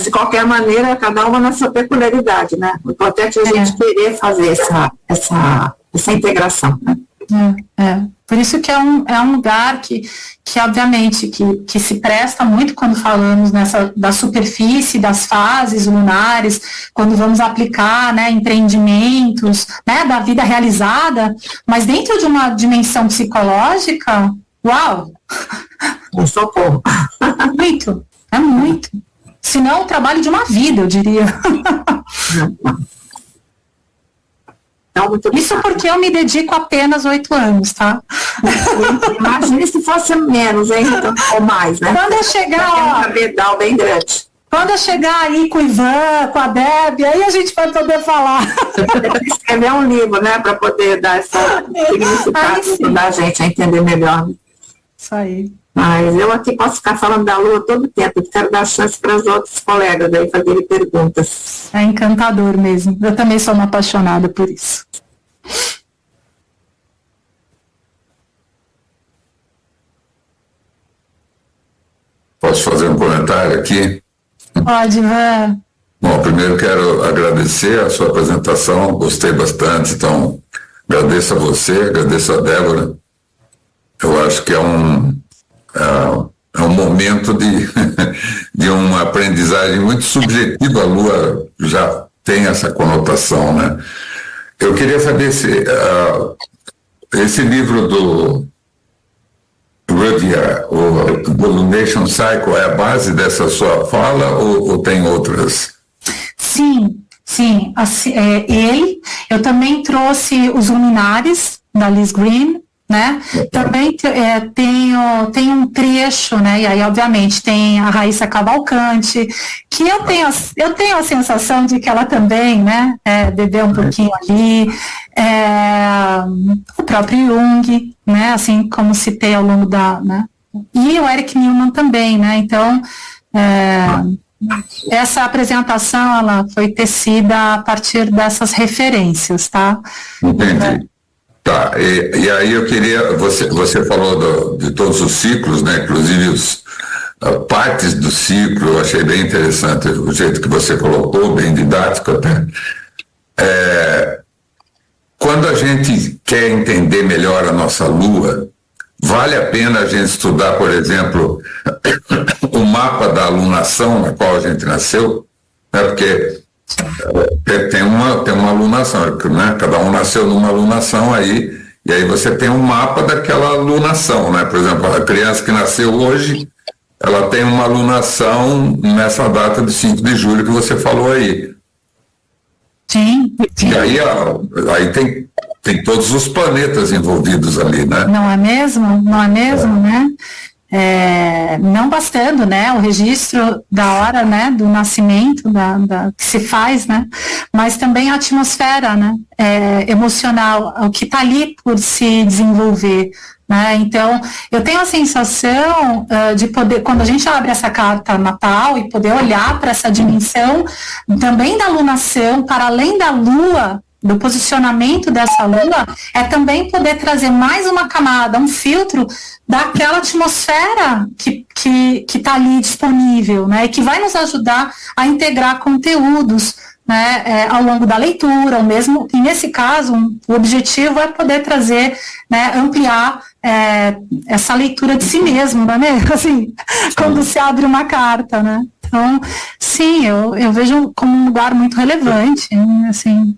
de qualquer maneira, cada uma na sua peculiaridade, né? O importante é a gente querer fazer essa integração, né? Por isso que é um lugar que obviamente, que se presta muito quando falamos da superfície, das fases lunares, quando vamos aplicar, né, empreendimentos, né, da vida realizada, mas dentro de uma dimensão psicológica, uau! Socorro! Muito, é muito. Se não, o trabalho de uma vida, eu diria. Isso porque eu me dedico apenas 8 anos, tá? Imagina se fosse menos, hein? Ou mais, né? Quando eu chegar, ó, um cabedal bem grande. Quando eu chegar aí com o Ivan, com a Debbie, aí a gente vai poder falar. Escrever um livro, né? Para poder dar esse significado da gente a entender melhor. Isso aí. Mas eu aqui posso ficar falando da Lua todo o tempo, eu quero dar chance para os outros colegas aí fazerem perguntas. É encantador mesmo, eu também sou uma apaixonada por isso. Posso fazer um comentário aqui? Pode, Ivan. Bom, primeiro quero agradecer a sua apresentação, gostei bastante, então agradeço a você, agradeço a Débora. Eu acho que é um momento de uma aprendizagem muito subjetiva. A Lua já tem essa conotação, né? Eu queria saber se esse livro do Rudyard, o The Lunation Cycle, é a base dessa sua fala ou tem outras? Sim. Assim, eu também trouxe os luminares da Liz Green, né? Também tem um trecho, né? E aí, obviamente, tem a Raíssa Cavalcante, que eu tenho a sensação de que ela também, né? Bebeu um pouquinho ali, o próprio Jung, né? Assim como citei ao longo né? E o Eric Newman também, né? Então, essa apresentação, ela foi tecida a partir dessas referências, tá? Entendi. Tá, e aí eu queria, você falou de todos os ciclos, né, inclusive partes do ciclo, eu achei bem interessante o jeito que você colocou, bem didático até. Quando a gente quer entender melhor a nossa Lua, vale a pena a gente estudar, por exemplo, o mapa da alunação na qual a gente nasceu, né, porque tem uma alunação, né? Cada um nasceu numa alunação aí, e aí você tem um mapa daquela alunação, né? Por exemplo, a criança que nasceu hoje, ela tem uma alunação nessa data de 5 de julho que você falou aí. Sim. E aí tem todos os planetas envolvidos ali, né? Não é mesmo? Não é mesmo, né? Não bastando, né, o registro da hora, né, do nascimento, que se faz, né, mas também a atmosfera, né, emocional, o que está ali por se desenvolver, né. Então, eu tenho a sensação de poder, quando a gente abre essa carta natal e poder olhar para essa dimensão também da lunação, para além da Lua, do posicionamento dessa Lua, é também poder trazer mais uma camada, um filtro daquela atmosfera que está ali disponível, né, e que vai nos ajudar a integrar conteúdos, né, ao longo da leitura, ou mesmo, e nesse caso, o objetivo é poder trazer, né, ampliar essa leitura de si mesmo, não é mesmo? Assim, quando se abre uma carta, né? Então, sim, eu vejo como um lugar muito relevante, assim.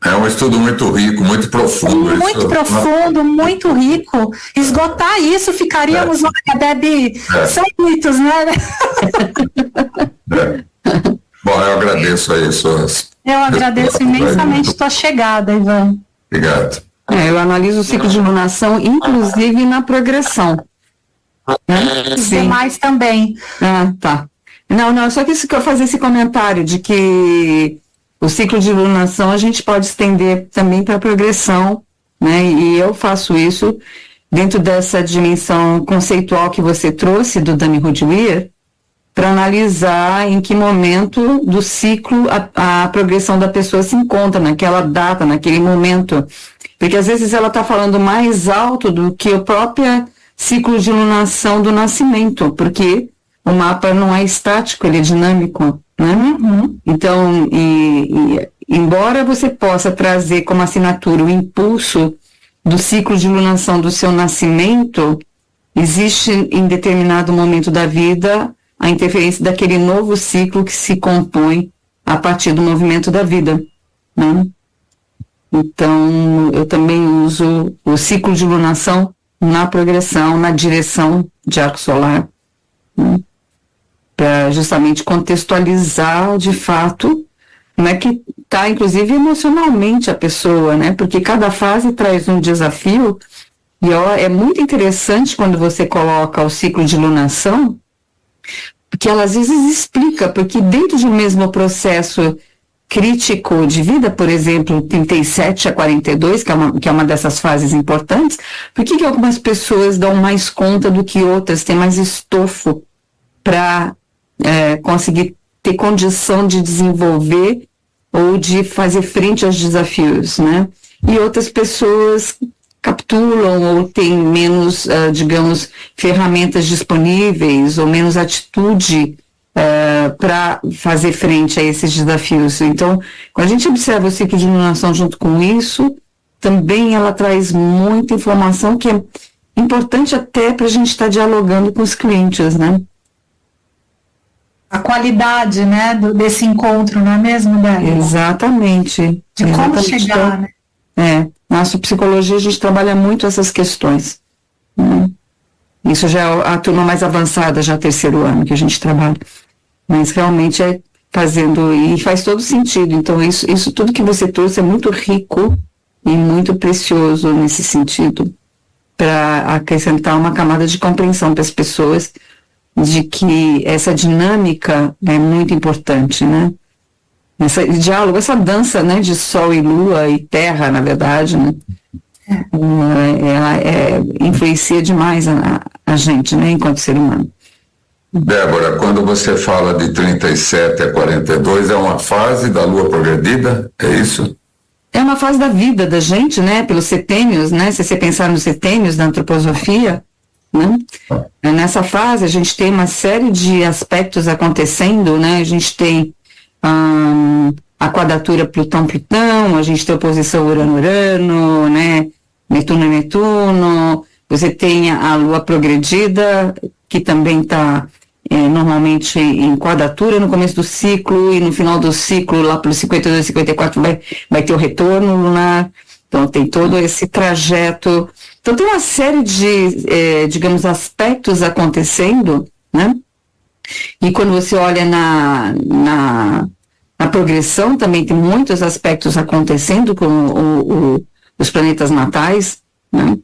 É um estudo muito rico, muito profundo. Muito profundo, muito rico. Esgotar isso, ficaríamos, olha, Debbie, são muitos, né? Bom, eu agradeço aí suas... Eu agradeço imensamente tua chegada, Ivan. Obrigado. Eu analiso o ciclo de lunação, inclusive na progressão. Os demais também. Tá. Não, só que eu fazer esse comentário de que o ciclo de lunação a gente pode estender também para a progressão, né? E eu faço isso dentro dessa dimensão conceitual que você trouxe do Danny Rudyard, para analisar em que momento do ciclo a progressão da pessoa se encontra, naquela data, naquele momento. Porque às vezes ela está falando mais alto do que o próprio ciclo de lunação do nascimento, porque o mapa não é estático, ele é dinâmico, né? Então, embora você possa trazer como assinatura o impulso do ciclo de lunação do seu nascimento, existe em determinado momento da vida a interferência daquele novo ciclo que se compõe a partir do movimento da vida, né? Então, eu também uso o ciclo de lunação na progressão, na direção de arco solar, né? Para justamente contextualizar de fato como é que está, inclusive, emocionalmente a pessoa, né? Porque cada fase traz um desafio, e é muito interessante quando você coloca o ciclo de lunação, porque ela às vezes explica, porque dentro de um mesmo processo crítico de vida, por exemplo, 37 a 42, que é uma dessas fases importantes, por que algumas pessoas dão mais conta do que outras, têm mais estofo para conseguir ter condição de desenvolver ou de fazer frente aos desafios, né? E outras pessoas capitulam ou têm menos, digamos, ferramentas disponíveis ou menos atitude para fazer frente a esses desafios. Então, quando a gente observa o ciclo de lunação junto com isso, também ela traz muita informação que é importante até para a gente estar dialogando com os clientes, né? A qualidade, né, desse encontro, não é mesmo, Débora? Exatamente. De como chegar, né? Na psicologia a gente trabalha muito essas questões, né? Isso já é a turma mais avançada, já terceiro ano que a gente trabalha. Mas realmente fazendo, e faz todo sentido. Então isso tudo que você trouxe é muito rico e muito precioso nesse sentido, para acrescentar uma camada de compreensão para as pessoas de que essa dinâmica é muito importante, né? Esse diálogo, essa dança, né, de sol e lua e terra, na verdade, né? Ela influencia demais a gente, né, enquanto ser humano. Débora, quando você fala de 37 a 42, é uma fase da lua progredida? É isso? É uma fase da vida da gente, né, pelos setênios, né? Se você pensar nos setênios da antroposofia, né? Nessa fase a gente tem uma série de aspectos acontecendo, né? A gente tem a quadratura Plutão-Plutão, a gente tem a oposição Urano-Urano, né? Netuno-Netuno, você tem a Lua progredida, que também está normalmente em quadratura no começo do ciclo, e no final do ciclo, lá pelos 52, 54, vai ter o retorno lunar. Então tem todo esse trajeto. Então tem uma série de, digamos, aspectos acontecendo, né? E quando você olha na progressão, também tem muitos aspectos acontecendo com os planetas natais, né?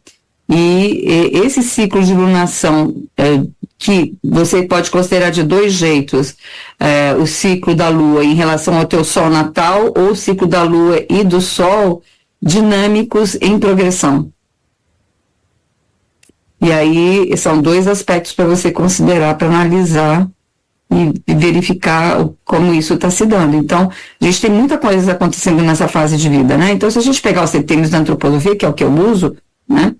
E esse ciclo de lunação, que você pode considerar de dois jeitos, o ciclo da Lua em relação ao teu Sol natal, ou o ciclo da Lua e do Sol dinâmicos em progressão. E aí são dois aspectos para você considerar, para analisar e verificar como isso está se dando. Então, a gente tem muita coisa acontecendo nessa fase de vida, né? Então, se a gente pegar os setênios da antroposofia, que é o que eu uso, né?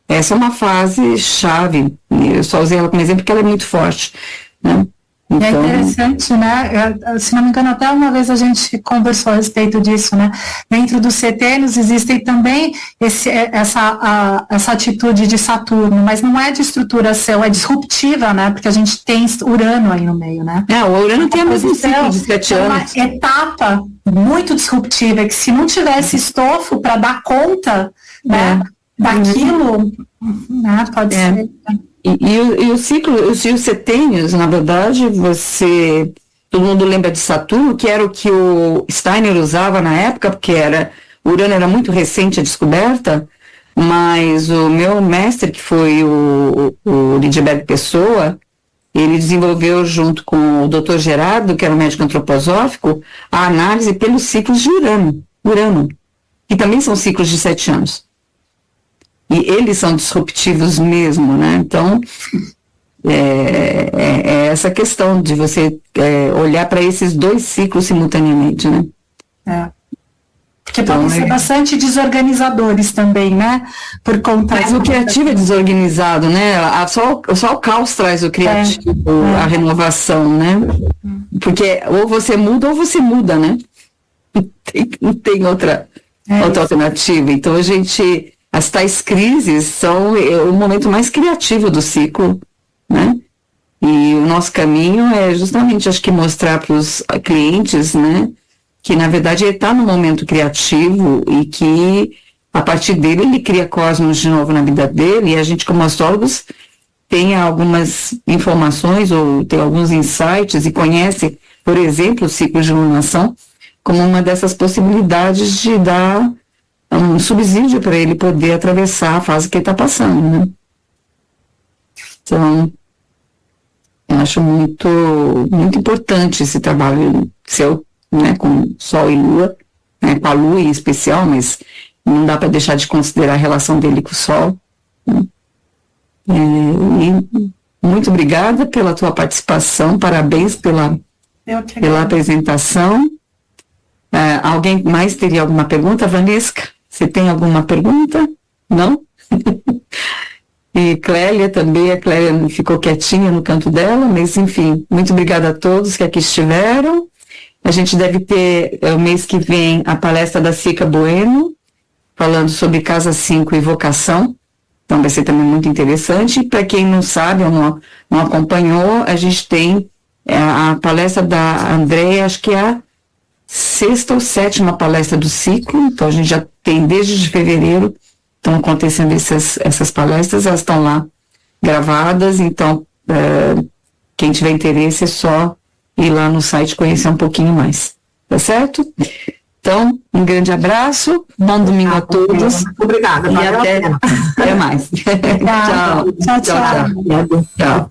Essa é uma fase chave. Eu só usei ela como exemplo porque ela é muito forte, né? Então, é interessante, né? Se não me engano, até uma vez a gente conversou a respeito disso, né? Dentro dos setênios existem também essa atitude de Saturno, mas não é de estruturação, é disruptiva, né? Porque a gente tem Urano aí no meio, né? O Urano tem o mesmo ciclo de 7 anos. É uma etapa muito disruptiva, que se não tivesse estofo para dar conta, né, daquilo, né, pode ser... E o ciclo, os setênios, na verdade, todo mundo lembra de Saturno, que era o que o Steiner usava na época, porque o Urano era muito recente a descoberta, mas o meu mestre, que foi o Lidberg Pessoa, ele desenvolveu junto com o Dr. Gerardo, que era um médico antroposófico, a análise pelos ciclos de Urano, que também são ciclos de 7 anos. E eles são disruptivos mesmo, né? Então, é essa questão de você olhar para esses dois ciclos simultaneamente, né? Porque podem ser bastante desorganizadores também, né? Por conta... Mas o criativo é desorganizado, né? Só o caos traz o criativo, a renovação, né? Porque ou você muda, né? Não tem outra alternativa. Então, as tais crises são o momento mais criativo do ciclo, né? E o nosso caminho é justamente, acho que, mostrar para os clientes, né? Que, na verdade, ele está no momento criativo e que, a partir dele, ele cria cosmos de novo na vida dele, e a gente, como astrólogos, tem algumas informações ou tem alguns insights e conhece, por exemplo, o ciclo de iluminação como uma dessas possibilidades de dar um subsídio para ele poder atravessar a fase que ele está passando, né? Então, eu acho muito, muito importante esse trabalho seu, né, com Sol e Lua, né, com a Lua em especial, mas não dá para deixar de considerar a relação dele com o Sol, né? E muito obrigada pela tua participação, parabéns pela apresentação. Alguém mais teria alguma pergunta? Vanesca, você tem alguma pergunta? Não? E Clélia também, a Clélia ficou quietinha no canto dela, mas enfim, muito obrigada a todos que aqui estiveram. A gente deve ter, o mês que vem, a palestra da Cica Bueno, falando sobre Casa 5 e vocação. Então vai ser também muito interessante. Para quem não sabe ou não acompanhou, a gente tem a palestra da Andréia, acho que é a 6ª ou 7ª palestra do ciclo. Então a gente já tem desde fevereiro, estão acontecendo essas palestras, elas estão lá gravadas. Então quem tiver interesse é só ir lá no site conhecer um pouquinho mais, tá certo? Então, um grande abraço, bom domingo a todos. Obrigada. E até mais. Tchau. Tchau.